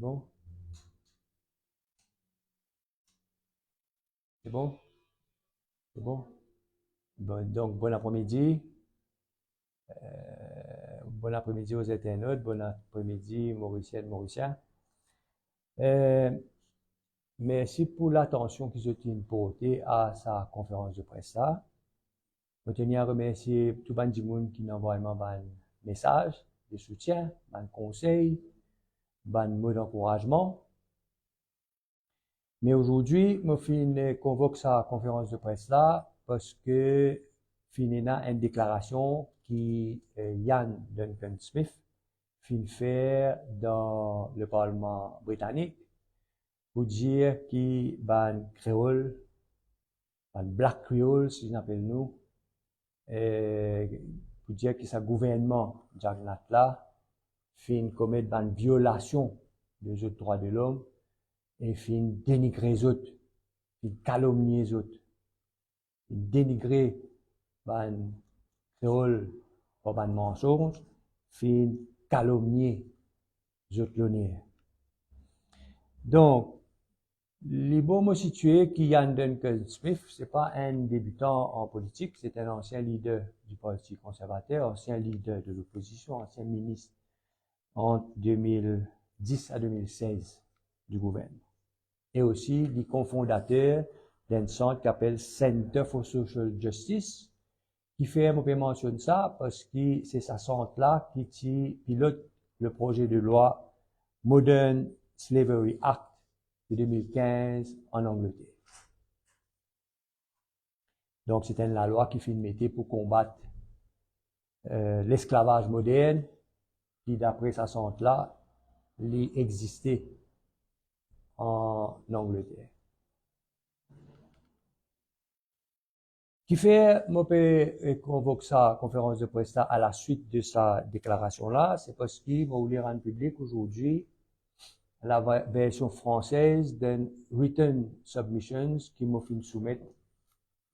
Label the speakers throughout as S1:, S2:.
S1: bon? C'est bon? C'est bon? Donc, bon après-midi. Bon après-midi aux internautes. Bon après-midi, Mauriciennes, Mauriciens. Merci pour l'attention qu'ils ont portée à sa conférence de presse là. Je tenir à remercier tout le monde qui envoie un message de soutien, un conseil, un mot d'encouragement. Mais aujourd'hui, je convoque sa conférence de presse là parce que finina une déclaration qui Ian Duncan Smith fin faire dans le Parlement britannique pour dire qu'il ban créole, ban black creole si j'appelle nous, pour dire que sa gouvernement Jack là fin commettre une violation des autres droits de l'homme et fin dénigrer les autres, fin calomnier les autres, fin dénigrer ban créole pour ban mensonge, fin calomnier les autres l'honneur. Donc, les bons mots situés qui Ian Duncan Smith, c'est pas un débutant en politique, c'est un ancien leader du Parti conservateur, ancien leader de l'opposition, ancien ministre entre 2010 à 2016 du gouvernement. Et aussi, les cofondateurs d'un centre qui s'appelle Center for Social Justice, qui fait un peu mention de ça parce que c'est ce centre-là qui pilote le projet de loi Modern Slavery Act de 2015 en Angleterre. Donc, c'était la loi qui fut mettée pour combattre l'esclavage moderne, qui, d'après ce centre-là, existait en Angleterre. Qui fait, moi, convoque sa conférence de presse à la suite de sa déclaration-là, c'est parce qu'il va lire en public aujourd'hui la version française d'un written submissions qui m'a fait soumettre.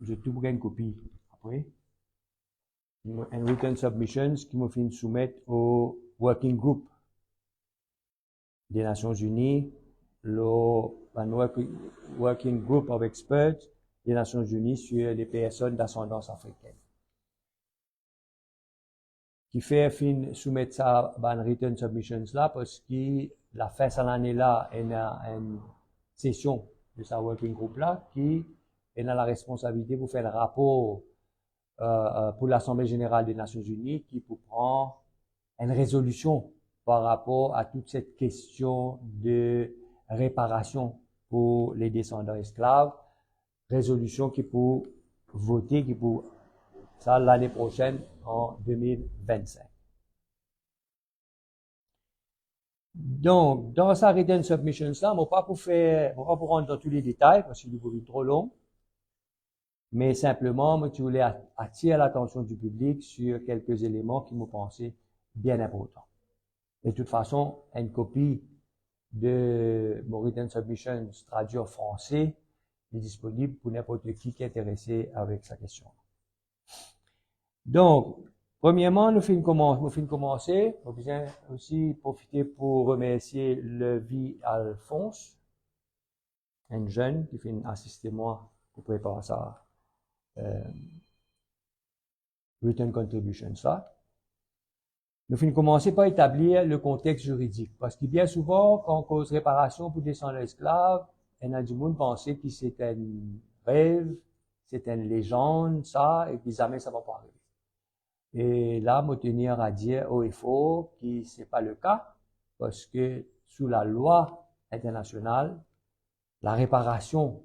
S1: Je tout une copie après. Un written submissions qui m'a fait soumettre au working group des Nations Unies, le working group of experts des Nations Unies sur les personnes d'ascendance africaine. Qui fait fin soumettre ça ban written submissions là parce que la fin de l'année là il y a une session de sa working group là qui a la responsabilité pour faire le rapport pour l'Assemblée générale des Nations Unies qui pour prendre une résolution par rapport à toute cette question de réparation pour les descendants esclaves, résolution qui pour voter, qui pour ça l'année prochaine en 2025. Donc, dans sa written submissions là, on va pas pour rentrer dans tous les détails parce qu'il est trop long, mais simplement, moi, je voulais attirer l'attention du public sur quelques éléments qui me pensaient bien importants. De toute façon, une copie de mon written submissions traduit en français est disponible pour n'importe qui est intéressé avec sa question. Donc, premièrement, nous finissons commencer. On vient aussi profiter pour remercier Levi Alphonse, un jeune qui fait assister moi pour préparer ça, written contribution ça. Nous finissons commencer par établir le contexte juridique. Parce que bien souvent, quand on cause réparation pour descendre l'esclave, on a du monde penser que c'est un rêve, c'est une légende, ça, et que jamais ça va pas arriver. Et là, je tenir à dire haut et fort que c'est pas le cas, parce que sous la loi internationale, la réparation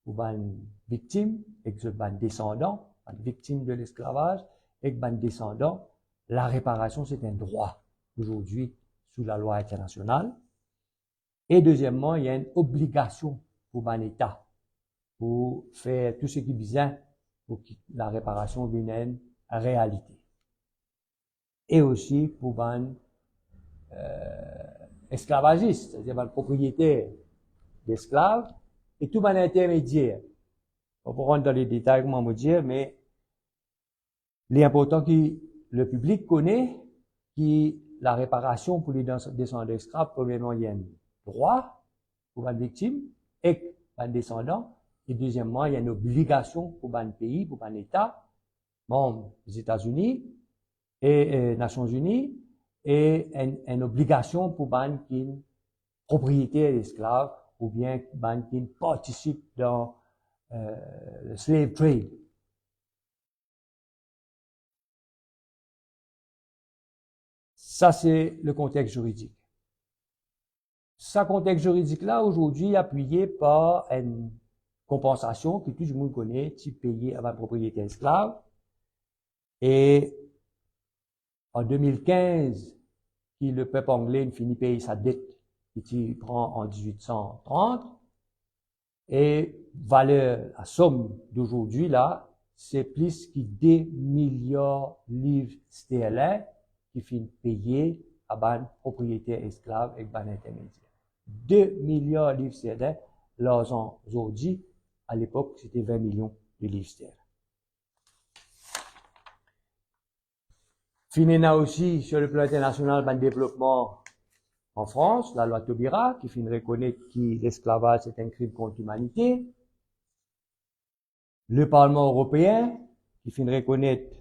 S1: pour une victime, et que un descendant, une victime de l'esclavage, et que un descendant, la réparation c'est un droit aujourd'hui sous la loi internationale. Et deuxièmement, il y a une obligation pour un État pour faire tout ce qui est besoin pour que la réparation devienne réalité. Et aussi pour un esclavagiste, c'est-à-dire un propriétaire d'esclaves, et tout un intermédiaire. On peut rentrer dans les détails, comment me dire, mais l'important que le public connaît, qui la réparation pour les descendants d'esclaves, premièrement, il y a une droit pour une victime et un descendant. Et deuxièmement, il y a une obligation pour un pays, pour un État, membre des États-Unis et Nations Unies, et une obligation pour ban qui propriété d'esclaves ou bien ban qui participe dans le slave trade. Ça, c'est le contexte juridique. Ce contexte juridique-là, aujourd'hui, est appuyé par une compensation que tout le monde connaît, type payé avant propriété esclave. Et en 2015, qui le peuple anglais finit de payer sa dette qu'il prend en 1830. Et valeur, la somme d'aujourd'hui, là, c'est plus que 2 milliards de livres sterling qui finissent payer à ban propriétaire esclave et ban intermédiaire. 2 milliards de livres sterling, l'argent aujourd'hui, à l'époque, c'était 20 millions de livres sterling. Finina aussi, sur le plan international, le développement en France, la loi Taubira, qui finit reconnaître que l'esclavage est un crime contre l'humanité. Le Parlement européen, qui finit reconnaître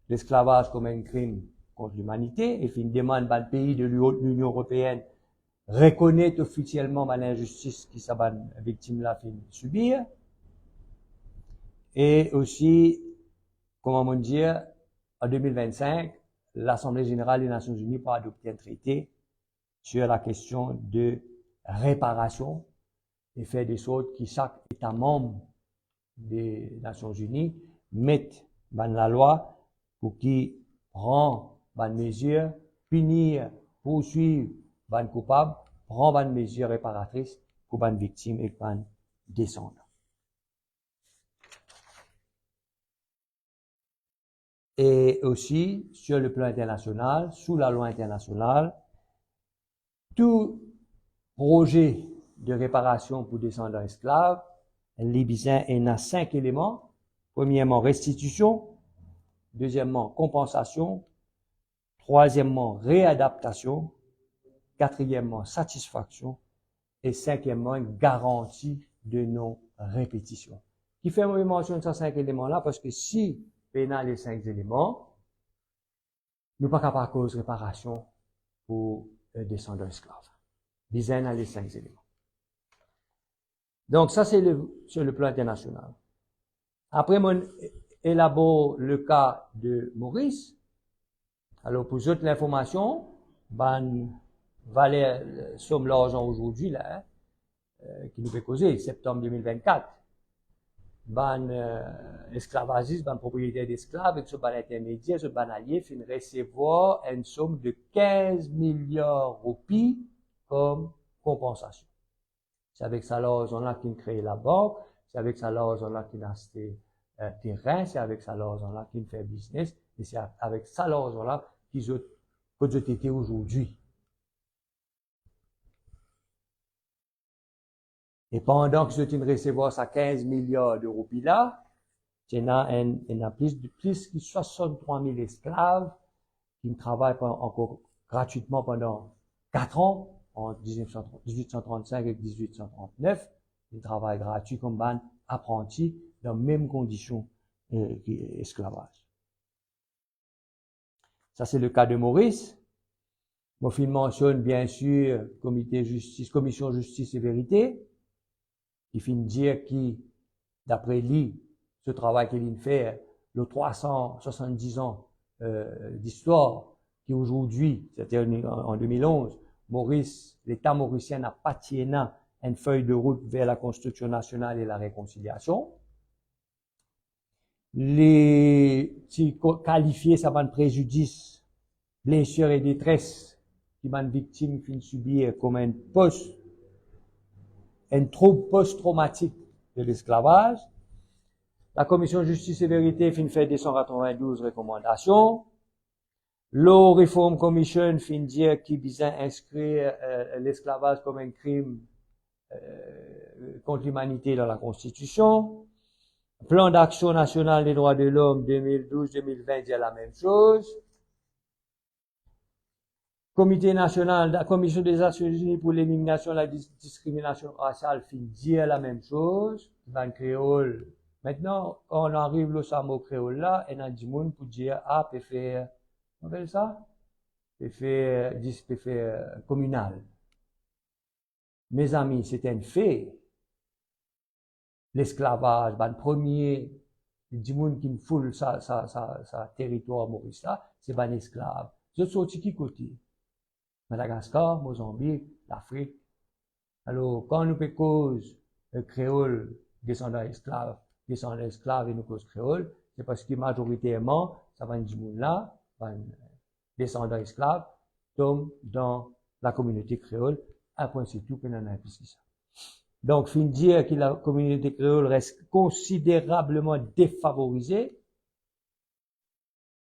S1: l'esclavage comme un crime contre l'humanité, et finit demande le pays de l'Union européenne reconnaître officiellement l'injustice qui sa victime là finit subir. Et aussi, comment dire, en 2025, l'Assemblée générale des Nations unies pour adopter un traité sur la question de réparation et faire des sortes que chaque État membre des Nations unies mette dans la loi pour qu'il prend des mesures, punir, poursuivre les coupables, prend des mesures réparatrices pour les victimes et les descendants. Et aussi, sur le plan international, sous la loi internationale, tout projet de réparation pour descendants esclaves, l'Ibizin a 5 éléments. Premièrement, restitution. Deuxièmement, compensation. Troisièmement, réadaptation. Quatrièmement, satisfaction. Et cinquièmement, une garantie de non-répétition. Qui fait mention de ces 5 éléments-là parce que si on a les 5 éléments, nous ne pouvons pas cause réparation pour descendants esclaves. Bizin a les 5 éléments. Donc ça, c'est sur le plan international. Après, on élabore le cas de Maurice. Alors, pour toute l'information, valait somme l'argent aujourd'hui, là, qui nous fait causer, septembre 2024. Esclavagistes, propriétaires d'esclaves, avec ce intermédiaire, ce allié, fin recevoir une somme de 15 milliards de roupies comme compensation. C'est avec ça l'argent-là qu'ils créent la banque, c'est avec ça l'argent-là qu'ils ont acheté terrain, c'est avec ça l'argent-là qu'ils font business, et c'est avec ça l'argent-là qu'ils ont été aujourd'hui. Et pendant que je recevoir ça 15 milliards de roupies là, il y a plus que 63 000 esclaves qui travaillent encore gratuitement pendant 4 ans, en 1835 et 1839. Ils travaillent gratuit comme apprentis dans les mêmes conditions qu'esclavage. Ça, c'est le cas de Maurice. Mon film mentionne bien sûr commission justice et vérité, qui finit dire qui, d'après lui, ce travail qu'il fait, le 370 ans d'histoire, qui aujourd'hui, c'est-à-dire en 2011, l'État mauricien n'a pas tenu une feuille de route vers la construction nationale et la réconciliation. Si qualifier ça de préjudice, blessure et détresse qui une victime qui subir comme un trouble post-traumatique de l'esclavage. La commission justice et vérité fin fait 292 recommandations. Law Reform Commission fin dire qu'il vient inscrire l'esclavage comme un crime contre l'humanité dans la Constitution. Plan d'action national des droits de l'homme 2012-2020 dit la même chose. Comité national, la Commission des Nations Unies pour l'élimination de la discrimination raciale fin dire la même chose, dans le créole. Maintenant, quand on arrive au samo créole là, il y a du monde pour dire, ah, peut faire, on appelle ça? Peut faire communal. Mes amis, c'était un fait. L'esclavage, ben, le premier, du monde qui me foule sa territoire Maurice là, c'est ben esclave. Je suis sorti qui côté? Madagascar, Mozambique, l'Afrique. Alors, quand nous peut cause créole, descendant esclaves et nous cause créole, c'est parce que majoritairement, ça va du monde là, descendants esclaves, tombent dans la communauté créole, un point c'est tout, qu'on en a plus que ça. Donc, fin dire que la communauté créole reste considérablement défavorisée.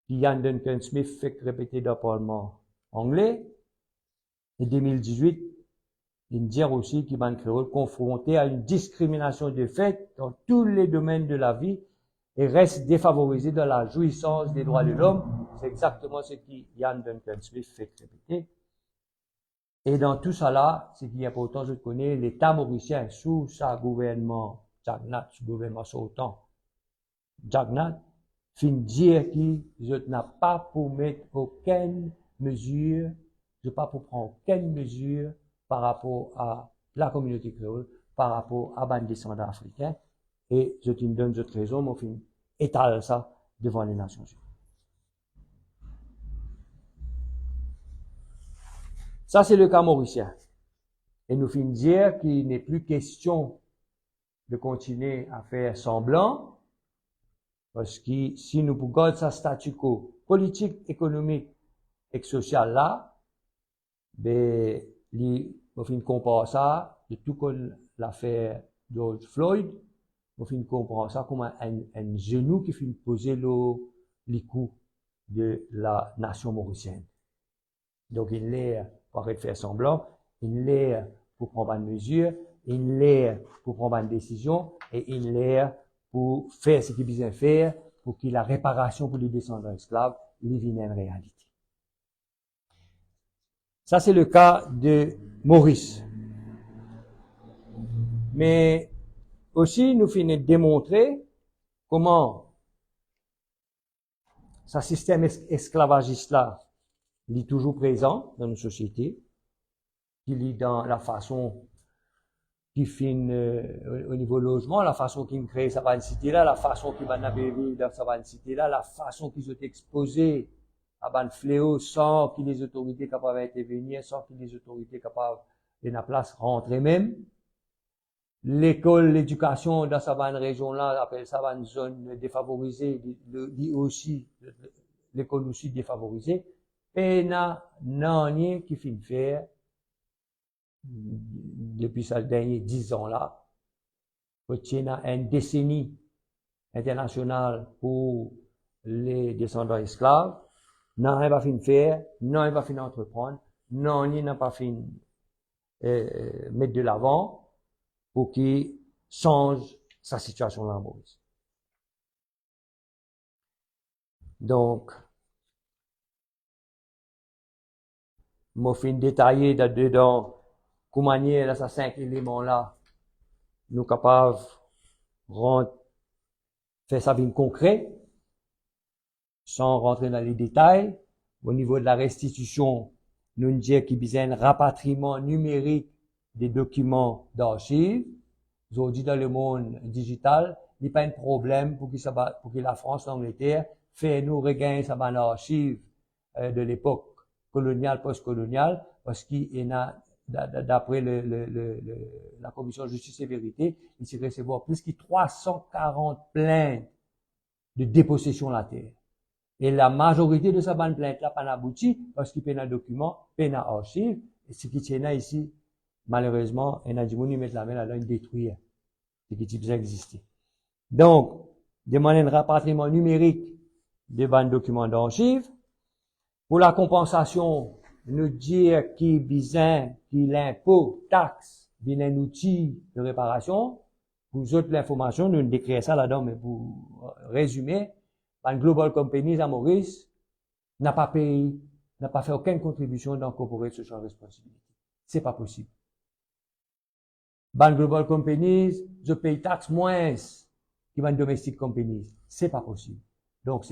S1: Ian Duncan Smith fait répéter dans le Parlement anglais. En 2018, il dit aussi qu'il va créole confronté à une discrimination de fait dans tous les domaines de la vie et reste défavorisé dans la jouissance des droits de l'homme. C'est exactement ce que Ian Duncan Smith fait répéter. Et dans tout ça là, ce qui est important, je connais l'État mauricien sous sa gouvernement, Jagnat, sous gouvernement Sautan, Jagnat, fin dire qu'il n'a pas pour mettre aucune mesure, je pas pour prendre aucune mesure par rapport à la communauté créole, par rapport à ban descendants africains, et je te donne cette raison, mon fin étale ça devant les Nations Unies. Ça, c'est le cas mauricien. Et nous finissons dire qu'il n'est plus question de continuer à faire semblant, parce que si nous gardons sa statu quo politique, économique et social là, ben, nous finissons comparer ça de tout comme l'affaire George Floyd, nous finissons comparer ça comme un genou qui finit poser les coups de la nation mauricienne. Donc, il l'air pour faire semblant, il l'air pour prendre une mesure, il l'air pour prendre une décision, et il l'air pour faire ce qu'il besoin faire pour que la réparation pour les descendants esclaves devienne une réalité. Ça, c'est le cas de Maurice. Mais aussi, nous finissons de démontrer comment ce système esclavagiste-là est toujours présent dans nos sociétés, qu'il est dans la façon qui finit au niveau logement, la façon qu'ils crée sa cité-là, la façon qu'ils vont vivre dans sa cité-là, la façon qu'ils sont exposés à un fléau sans que les autorités capables d'intervenir, sans que les autorités capables de la place rentrer même. L'école, l'éducation dans sa région-là, appelle ça une zone défavorisée, aussi, l'école aussi défavorisée. Et n'a rien qui finit faire depuis ces derniers 10 ans là, il y a une décennie internationale pour les descendants esclaves, non, il va finir faire, non, il va finir entreprendre, non, il n'a pas fini mettre de l'avant pour qu'il change sa situation là en Maurice. Donc, moi, fin détaillé dedans comment manière ces 5 éléments-là, nous capables de faire ça bien concret, sans rentrer dans les détails. Au niveau de la restitution, nous disons qu'il y a besoin d'un rapatriement numérique des documents d'archives. Aujourd'hui, dans le monde digital, il n'y a pas de problème pour que la France, l'Angleterre, fait nous regagner sa archive de l'époque coloniale, post-coloniale, parce qu'il y a d'après la Commission de justice et vérité, il s'est recevoir plus que 340 plaintes de dépossession de la terre. Et la majorité de ces plaintes-là pas abouti parce qu'il y a un document, il y a un archive, et ce qui tient ici, malheureusement, il y a des gens qui mettent la main là-dedans, ils détruisent ce qui peut exister. Donc, demander un rapatriement numérique de ban documents d'archives. Pour la compensation, nous dire qu'il besoin que l'impôt, taxe, bien un outil de réparation. Pour vous autres, l'information, nous décrivons ça là-dedans, mais pour résumer, une Global Company à Maurice n'a pas payé n'a pas fait aucune contribution dans corporate social responsibility. C'est pas possible. Ban global companies, je paye taxe moins que ban domestic companies. C'est pas possible. Donc,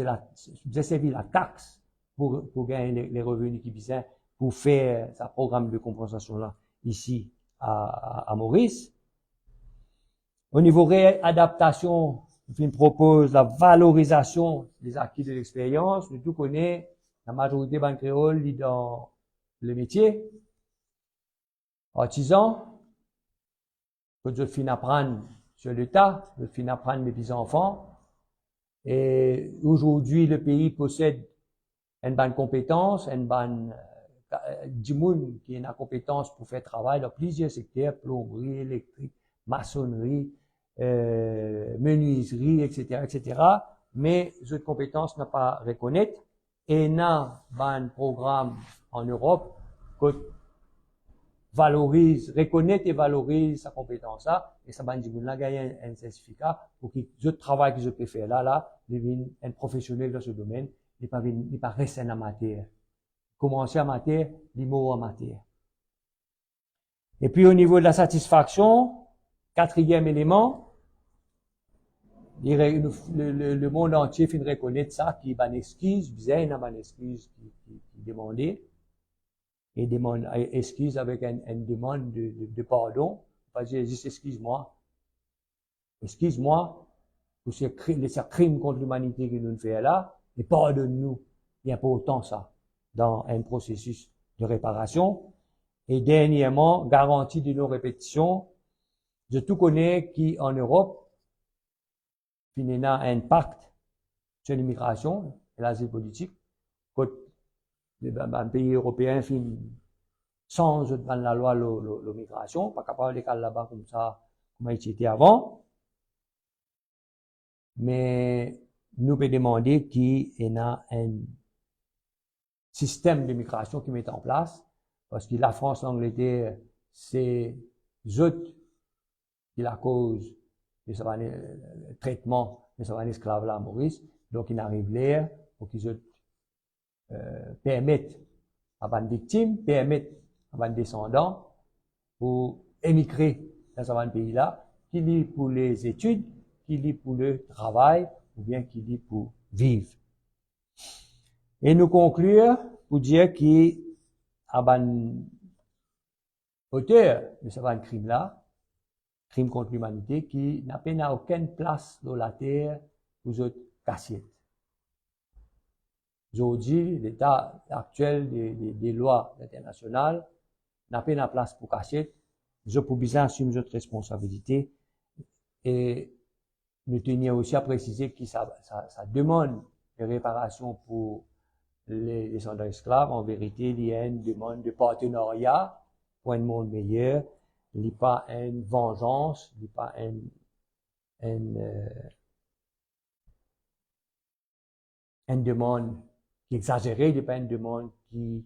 S1: j'ai servi la taxe pour gagner les revenus qui besoin pour faire ce programme de compensation là, ici, à Maurice. Au niveau réadaptation, je propose la valorisation des acquis de l'expérience. Nous tout connaît, la majorité ban créole lit dans le métier. Artisan, que je finis apprendre sur le tas, je finis apprendre mes petits-enfants. Et aujourd'hui, le pays possède une bonne compétence, une bonne du monde qui a une compétence pour faire travail dans plusieurs secteurs, plomberie, électrique, maçonnerie, menuiserie, etc., etc. Mais cette compétence n'a pas reconnaître. Et n'a un programme en Europe que reconnaître et valorise sa compétence là, et ça va nous gagner un certificat pour que le travail que je peux faire là, devienne un professionnel dans ce domaine, il pas rester en matière. Commencer en matière, l'IMO en matière. Et puis au niveau de la satisfaction, quatrième élément, le monde entier finit reconnaître ça, qui est une excuse, bien une excuse qui demandait. Et demande excuse avec une demande de pardon. Pas dire juste excuse-moi pour ce crime contre l'humanité que nous faisons là, et pardonne-nous. Il y a important ça dans un processus de réparation. Et dernièrement, garantie de non-répétition. Je tout connais qui en Europe finalement un pacte sur l'immigration et l'asile politique. Un pays européen sans dans la loi la migration, pas capable de caler là-bas comme ça, comme il était avant. Mais nous pouvons demander qu'il y ait un système de migration qui met en place, parce que la France, l'Angleterre, c'est eux qui la cause de ce traitement de ce esclave là à Maurice. Donc, ils arrivent là pour qu'ils permettent à une victime, permettent à un descendant pour émigrer dans ce pays-là, qui lit pour les études, qui lit pour le travail, ou bien qui lit pour vivre. Et nous conclure pour dire qu'il y a un auteur de ce crime-là, crime contre l'humanité, qui n'a aucune place dans la terre pour autres cassiettes. Aujourd'hui, l'état actuel des lois internationales n'a pas de place pour cassette. Je pour bien assumer notre responsabilité et nous tenir aussi à préciser que ça demande de réparation pour les descendants esclaves. En vérité, il y a une demande de partenariat pour un monde meilleur. Il n'y a pas une vengeance, il n'y a pas une demande qui est exagérée, il n'y a pas une demande qui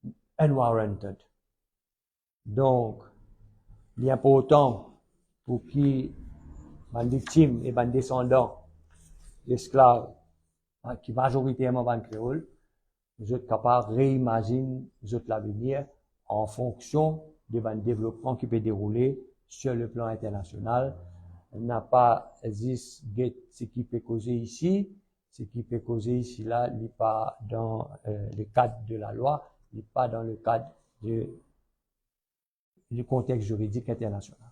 S1: est unwarranted. Donc, il est important pour qui les victimes et les descendants d'esclaves, qui majoritairement sont créoles, vous êtes capables de réimaginer l'avenir en fonction de développement qui peut dérouler sur le plan international. On n'a pas ce qui peut causer ici, ce qui peut causer ici là, n'est pas dans le cadre de la loi, n'est pas dans le cadre du contexte juridique international.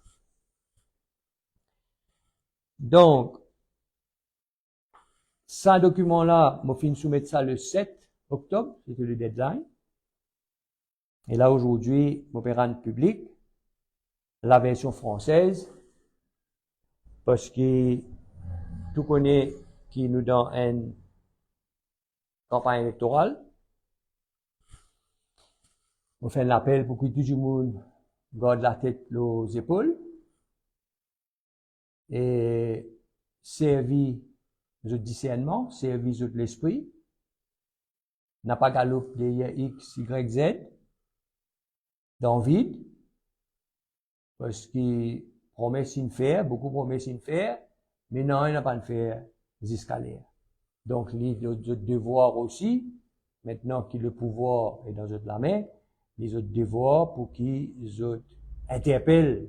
S1: Donc, ce document-là, je vais soumettre ça le 7 octobre, c'était le deadline. Et là, aujourd'hui, je vais rendre public la version française, parce que tout connaît qui nous donne une campagne électorale. On fait un appel pour que tout le monde garde la tête aux épaules et servi de discernement, servi de l'esprit, n'a pas galop derrière X, Y, Z, dans vide, parce qu'il promet de faire, beaucoup promettent de faire, mais non, il n'a pas de faire jusqu'à l'air. Donc, le devoir aussi, maintenant que le pouvoir est dans la main, les autres devoirs pour qu'ils autres interpellent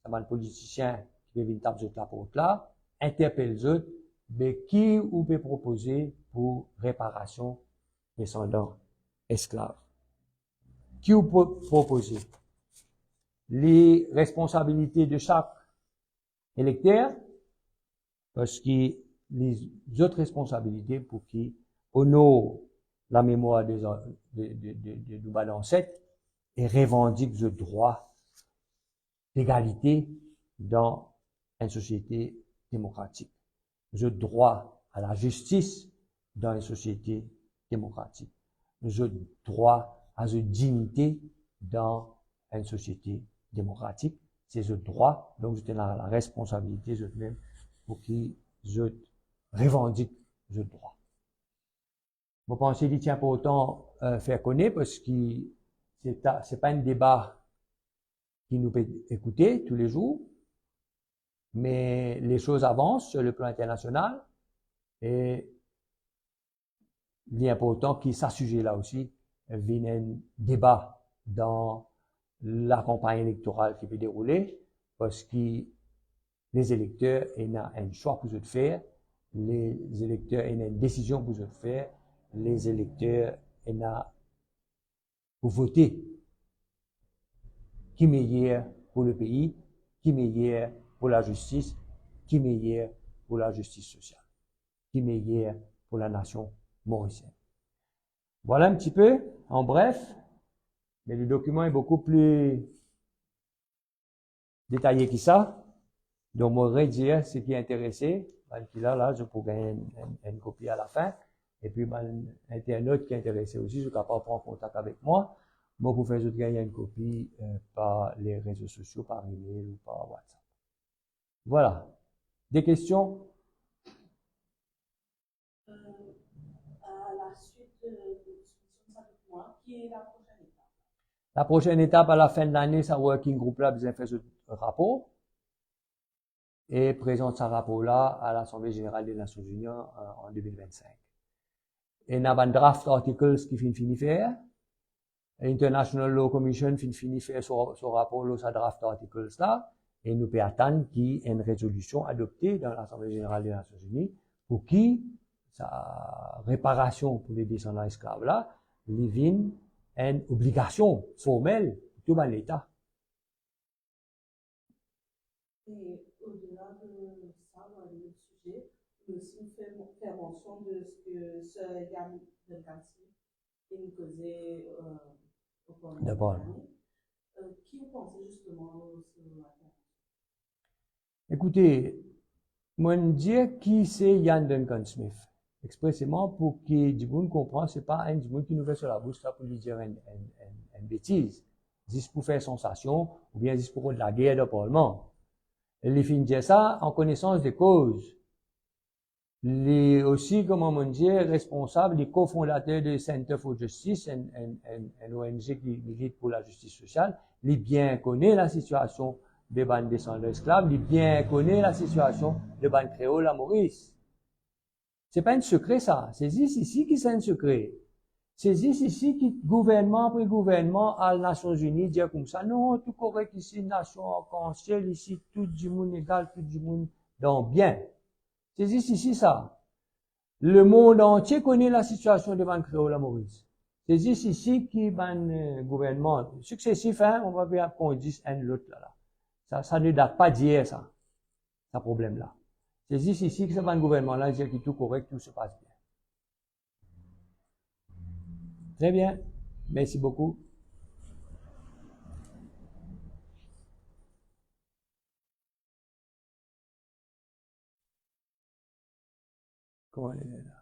S1: les politiciens qui viennent taper la porte là, interpellent les autres, mais qui ou peut proposer pour réparation des descendants esclaves. Qui ou peut proposer les responsabilités de chaque électeur, parce que les autres responsabilités pour qui honorent la mémoire de nos ancêtres et revendiquent le droit d'égalité dans une société démocratique. Le droit à la justice dans une société démocratique. Le droit à la dignité dans une société démocratique. C'est ce droit, donc je la responsabilité je même pour qui je revendique ce droit. Vous pensez qu'il tient pas autant faire connaître parce que c'est pas un débat qui nous peut écouter tous les jours, mais les choses avancent sur le plan international et il est important qu'il s'assujet là aussi vienne un débat dans la campagne électorale qui peut dérouler parce que les électeurs ont un choix pour eux de faire, les électeurs ont une décision pour eux de faire, les électeurs ont pour voter qui est meilleur pour le pays, qui est meilleur pour la justice, qui est meilleur pour la justice sociale, qui est meilleur pour la nation mauricienne. Voilà un petit peu, en bref, mais le document est beaucoup plus détaillé que ça. Donc, moi, je voudrais dire ce qui est intéressé, là, je pourrais une copie à la fin. Et puis, internaute qui est intéressé aussi, je suis capable de prendre contact avec moi. Moi, pour faire gagner une copie par les réseaux sociaux, par email ou par WhatsApp. Voilà. Des questions?
S2: À la suite de discussion avec moi, qui est la prochaine étape?
S1: La prochaine étape, à la fin de l'année, ça working group là, besoin de faire ce rapport et présente ce rapport-là à l'Assemblée générale des Nations Unies en 2025. Et il y a un draft articles qui finit faire. International Law Commission finit faire son rapport là, sa draft articles là, et nous peut attendre qu'il y ait une résolution adoptée dans l'Assemblée générale des Nations Unies pour qui sa réparation pour les descendants esclaves là, devient une obligation formelle pour tout l'État.
S2: Et au-delà de ça, le sujet, aussi faire mention de ce que Sir Yann Delgancy nous causait au Parlement.
S1: D'abord.
S2: Qui vous pensez justement sur la terre?
S1: Écoutez, moi je dire qui c'est Ian Duncan Smith. Expressément pour que du monde comprenne, c'est pas un du monde qui nous fait sur la bouche là pour lui dire une bêtise. Juste pour faire sensation, ou bien juste pour de la guerre de Parlement. Les filles dire ça en connaissance des causes. Les aussi, comment on dit, responsables, les cofondateurs du Center for Justice, une ONG qui milite pour la justice sociale, les bien connaissent la situation des bandes descendants esclaves, les bien connaissent la situation des bandes créoles à Maurice. C'est pas un secret, ça. C'est ici qui c'est un secret. C'est ici qui gouvernement après gouvernement à les Nations Unies dit comme ça. Non, tout correct ici, nation arc-en-ciel, ici, tout du monde égal, tout du monde dans bien. C'est ici ça. Le monde entier connaît la situation de Van Créole à Maurice. C'est ici qui ban gouvernement successif, hein, on va bien qu'on dise un l'autre là. Ça ne date pas d'hier, ça. Ce problème-là. C'est ici que ce ban gouvernement-là dit que tout correct, tout se passe bien. Très bien. Merci beaucoup. Comment elle est là?